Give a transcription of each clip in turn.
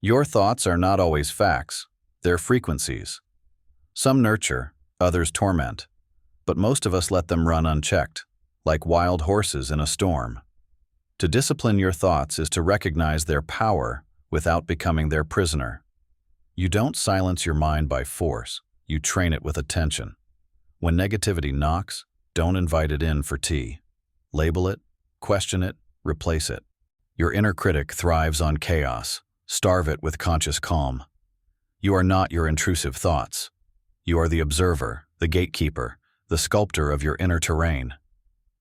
Your thoughts are not always facts, they're frequencies. Some nurture, others torment, but most of us let them run unchecked, like wild horses in a storm. To discipline your thoughts is to recognize their power without becoming their prisoner. You don't silence your mind by force, you train it with attention. When negativity knocks, don't invite it in for tea. Label it, question it, replace it. Your inner critic thrives on chaos. Starve it with conscious calm. You are not your intrusive thoughts. You are the observer, the gatekeeper, the sculptor of your inner terrain.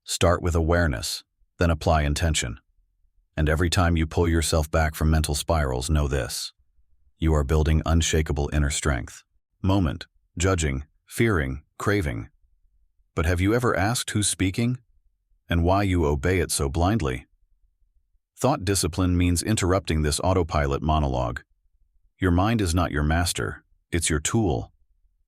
Start with awareness, then apply intention. And every time you pull yourself back from mental spirals, know this: you are building unshakable inner strength. Moment, judging, fearing, craving. But have you ever asked who's speaking? And why you obey it so blindly? Thought discipline means interrupting this autopilot monologue. Your mind is not your master, it's your tool.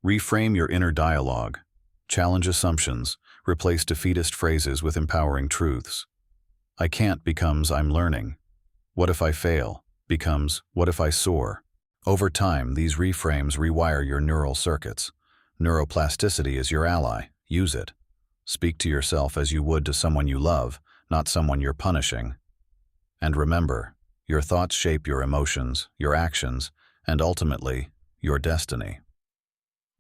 Reframe your inner dialogue. Challenge assumptions, replace defeatist phrases with empowering truths. I can't becomes I'm learning. What if I fail becomes what if I soar. Over time, these reframes rewire your neural circuits. Neuroplasticity is your ally. Use it. Speak to yourself as you would to someone you love, not someone you're punishing. And remember, your thoughts shape your emotions, your actions, and ultimately, your destiny.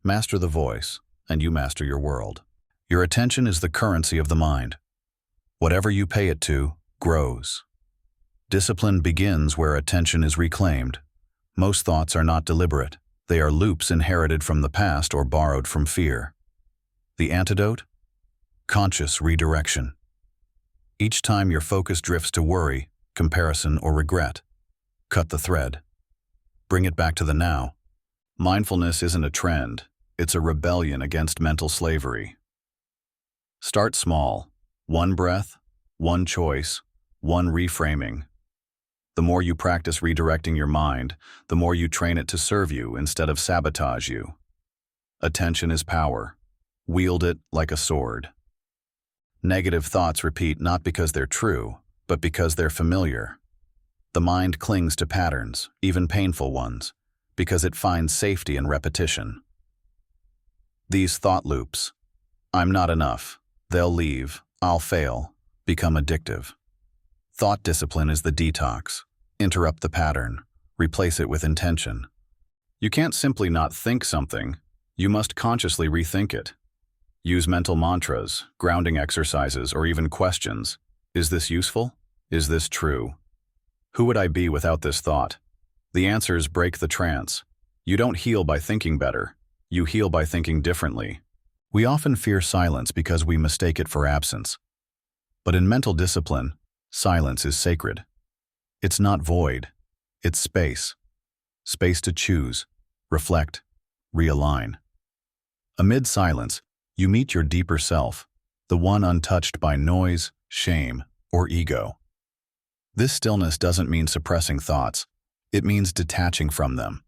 Master the voice, and you master your world. Your attention is the currency of the mind. Whatever you pay it to, grows. Discipline begins where attention is reclaimed. Most thoughts are not deliberate. They are loops inherited from the past or borrowed from fear. The antidote? Conscious redirection. Each time your focus drifts to worry, comparison, or regret, cut the thread. Bring it back to the now. Mindfulness isn't a trend, it's a rebellion against mental slavery. Start small. One breath, one choice, one reframing. The more you practice redirecting your mind, the more you train it to serve you instead of sabotage you. Attention is power. Wield it like a sword. Negative thoughts repeat not because they're true, but because they're familiar. The mind clings to patterns, even painful ones, because it finds safety in repetition. These thought loops, I'm not enough, they'll leave, I'll fail, become addictive. Thought discipline is the detox. Interrupt the pattern, replace it with intention. You can't simply not think something, you must consciously rethink it. Use mental mantras, grounding exercises, or even questions. Is this useful? Is this true? Who would I be without this thought? The answers break the trance. You don't heal by thinking better. You heal by thinking differently. We often fear silence because we mistake it for absence. But in mental discipline, silence is sacred. It's not void. It's space. Space to choose, reflect, realign. Amid silence, you meet your deeper self, the one untouched by noise, shame, or ego. This stillness doesn't mean suppressing thoughts. It means detaching from them.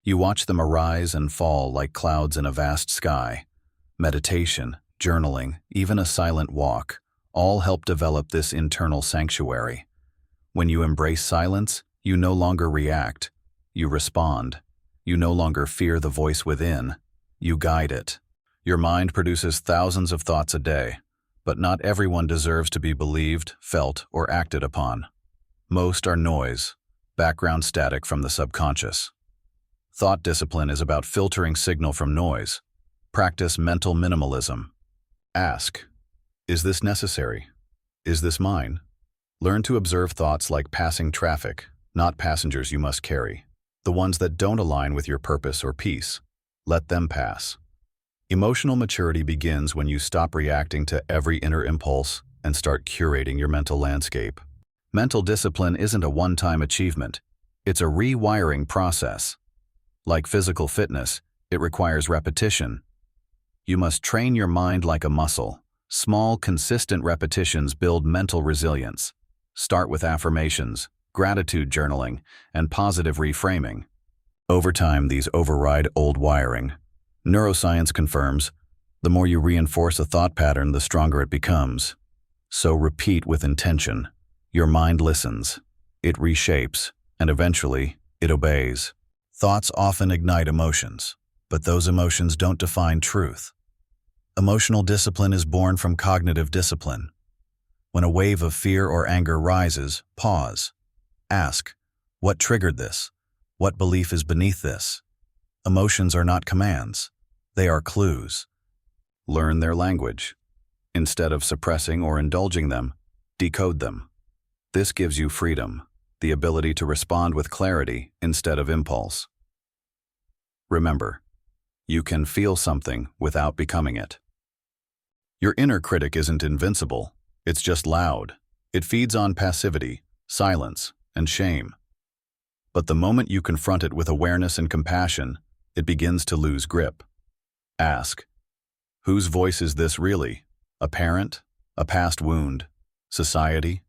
You watch them arise and fall like clouds in a vast sky. Meditation, journaling, even a silent walk, all help develop this internal sanctuary. When you embrace silence, you no longer react. You respond. You no longer fear the voice within. You guide it. Your mind produces thousands of thoughts a day, but not everyone deserves to be believed, felt, or acted upon. Most are noise, background static from the subconscious. Thought discipline is about filtering signal from noise. Practice mental minimalism. Ask, is this necessary? Is this mine? Learn to observe thoughts like passing traffic, not passengers you must carry. The ones that don't align with your purpose or peace. Let them pass. Emotional maturity begins when you stop reacting to every inner impulse and start curating your mental landscape. Mental discipline isn't a one-time achievement. It's a rewiring process. Like physical fitness, it requires repetition. You must train your mind like a muscle. Small, consistent repetitions build mental resilience. Start with affirmations, gratitude journaling, and positive reframing. Over time, these override old wiring. Neuroscience confirms, the more you reinforce a thought pattern, the stronger it becomes. So repeat with intention. Your mind listens, it reshapes, and eventually, It obeys. Thoughts often ignite emotions, but those emotions don't define truth. Emotional discipline is born from cognitive discipline. When a wave of fear or anger rises, pause. Ask, what triggered this? What belief is beneath this? Emotions are not commands. They are clues. Learn their language. Instead of suppressing or indulging them, decode them. This gives you freedom, the ability to respond with clarity instead of impulse. Remember, you can feel something without becoming it. Your inner critic isn't invincible, it's just loud. It feeds on passivity, silence, and shame. But the moment you confront it with awareness and compassion, it begins to lose grip. Ask, whose voice is this really? A parent? A past wound? Society?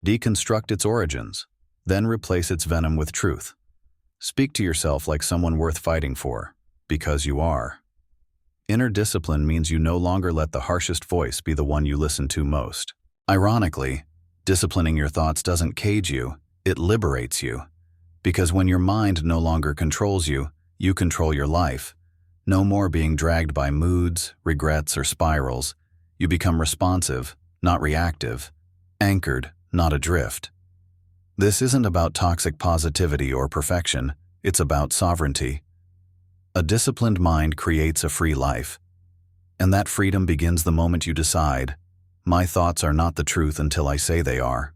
Deconstruct its origins, then replace its venom with truth. Speak to yourself like someone worth fighting for, because you are. Inner discipline means you no longer let the harshest voice be the one you listen to most. Ironically, disciplining your thoughts doesn't cage you, it liberates you. Because when your mind no longer controls you, you control your life. No more being dragged by moods, regrets, or spirals. You become responsive, not reactive, anchored, not adrift. This isn't about toxic positivity or perfection, it's about sovereignty. A disciplined mind creates a free life. And that freedom begins the moment you decide, my thoughts are not the truth until I say they are.